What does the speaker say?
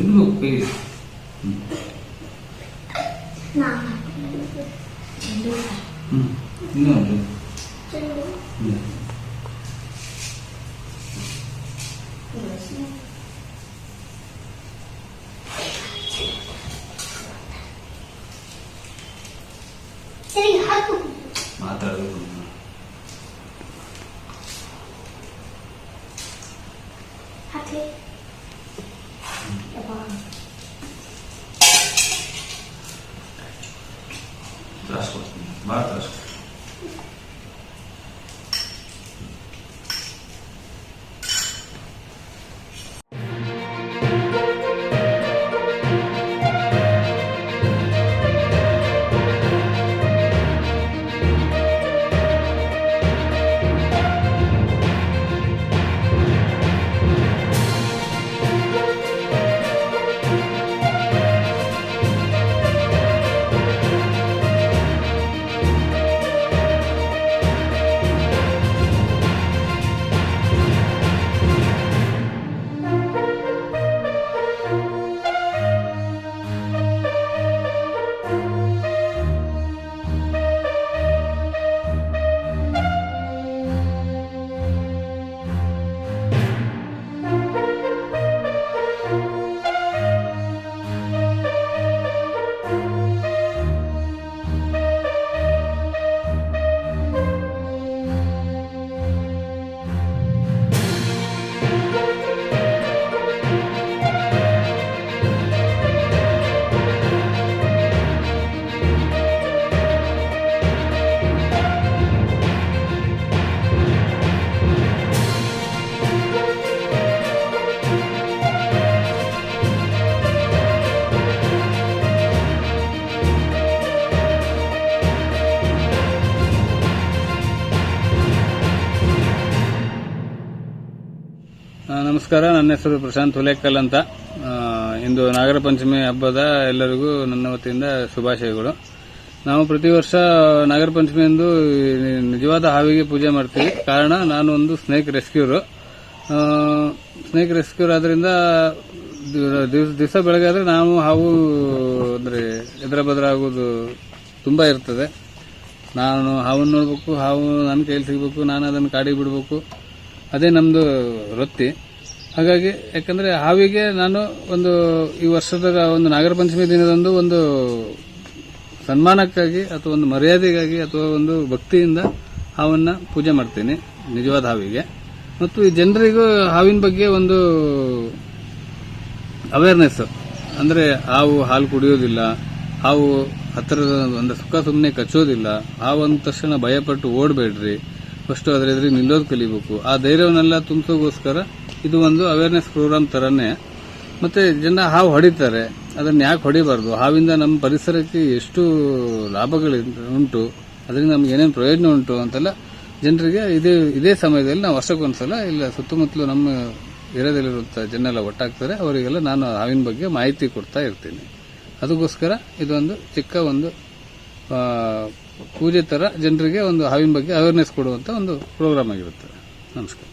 ಇನ್ನೂ ಕೈ ಇನ್ನೊಂದು ಮಾತಾಡಬೇಕು ತ್ರಾಸ ಕೊಡ್ತೀನಿ ಭಾಳ ತ್ರಾಸ ನಮಸ್ಕಾರ. ನನ್ನ ಹೆಸರು ಪ್ರಶಾಂತ್ ಹುಲೇಕಲ್ ಅಂತ. ಇಂದು ನಾಗರ ಪಂಚಮಿ ಹಬ್ಬದ ಎಲ್ಲರಿಗೂ ನನ್ನ ವತಿಯಿಂದ ಶುಭಾಶಯಗಳು. ನಾವು ಪ್ರತಿ ವರ್ಷ ನಾಗರ ಪಂಚಮಿಯಂದು ನಿಜವಾದ ಹಾವಿಗೆ ಪೂಜೆ ಮಾಡ್ತೀವಿ. ಕಾರಣ ನಾನು ಒಂದು ಸ್ನೇಕ್ ರೆಸ್ಕ್ಯೂರ್ ಆದ್ರಿಂದ ದಿವಸ ಬೆಳಗ್ಗೆ ಆದ್ರೆ ನಾವು ಹಾವು ಅಂದ್ರೆ ಎದುರ ಬದ್ರ ಆಗೋದು ತುಂಬಾ ಇರ್ತದೆ. ನಾನು ಹಾವನ್ನು ನೋಡ್ಬೇಕು, ಹಾವು ನನ್ನ ಕೈಯಲ್ಲಿ ಸಿಗಬೇಕು, ನಾನು ಅದನ್ನು ಕಾಡಿಗೆ ಬಿಡಬೇಕು, ಅದೇ ನಮ್ದು ವೃತ್ತಿ. ಹಾಗಾಗಿ ಯಾಕಂದ್ರೆ ಹಾವಿಗೆ ನಾನು ಒಂದು ಈ ವರ್ಷದ ಒಂದು ನಾಗರ ಪಂಚಮಿ ದಿನದಂದು ಒಂದು ಸನ್ಮಾನಕ್ಕಾಗಿ ಅಥವಾ ಒಂದು ಮರ್ಯಾದೆಗಾಗಿ ಅಥವಾ ಒಂದು ಭಕ್ತಿಯಿಂದ ಹಾವನ್ನ ಪೂಜೆ ಮಾಡ್ತೀನಿ, ನಿಜವಾದ ಹಾವಿಗೆ. ಮತ್ತು ಈ ಜನರಿಗೂ ಹಾವಿನ ಬಗ್ಗೆ ಒಂದು ಅವೇರ್ನೆಸ್, ಅಂದ್ರೆ ಹಾವು ಹಾಲು ಕುಡಿಯೋದಿಲ್ಲ, ಹಾವು ಹತ್ತಿರದ ಅಂದ್ರೆ ಸುಖ ಸುಮ್ಮನೆ ಕಚ್ಚೋದಿಲ್ಲ, ಹಾವು ಅಂದ ತಕ್ಷಣ ಭಯಪಟ್ಟು ಓಡಬೇಡ್ರಿ, ಫಸ್ಟ್ ಅದರ ಎದುರಿಗೆ ನಿಲ್ಲೋದು ಕಲಿಬೇಕು. ಆ ಧೈರ್ಯವನ್ನೆಲ್ಲ ತುಂಬಿಸೋಗೋಸ್ಕರ ಇದು ಒಂದು ಅವೇರ್ನೆಸ್ ಪ್ರೋಗ್ರಾಮ್ ತರನೇ. ಮತ್ತೆ ಜನ ಹಾವು ಹೊಡಿತಾರೆ, ಅದನ್ನ ಯಾಕೆ ಹೊಡಿಬಾರ್ದು, ಹಾವಿಂದ ನಮ್ಮ ಪರಿಸರಕ್ಕೆ ಎಷ್ಟು ಲಾಭಗಳು ಉಂಟು, ಅದರಿಂದ ನಮ್ಗೆ ಏನೇನು ಪ್ರಯೋಜನ ಉಂಟು ಅಂತೆಲ್ಲ ಜನರಿಗೆ ಇದೇ ಸಮಯದಲ್ಲಿ ನಾವು ವರ್ಷಕ್ಕೊಂದ್ಸಲ ಇಲ್ಲ ಸುತ್ತಮುತ್ತಲು ನಮ್ಮ ಏರಿಯಾದಲ್ಲಿರುವಂತಹ ಜನೆಲ್ಲ ಒಟ್ಟಾಗ್ತಾರೆ, ಅವರಿಗೆಲ್ಲ ನಾನು ಹಾವಿನ ಬಗ್ಗೆ ಮಾಹಿತಿ ಕೊಡ್ತಾ ಇರ್ತೀನಿ. ಅದಕ್ಕೋಸ್ಕರ ಇದೊಂದು ಚಿಕ್ಕ ಒಂದು ಪೂಜೆ ತರ ಜನರಿಗೆ ಒಂದು ಹಾವಿನ ಬಗ್ಗೆ ಅವೇರ್ನೆಸ್ ಕೊಡುವಂತ ಒಂದು ಪ್ರೋಗ್ರಾಮ್ ಆಗಿರುತ್ತೆ. ನಮಸ್ಕಾರ.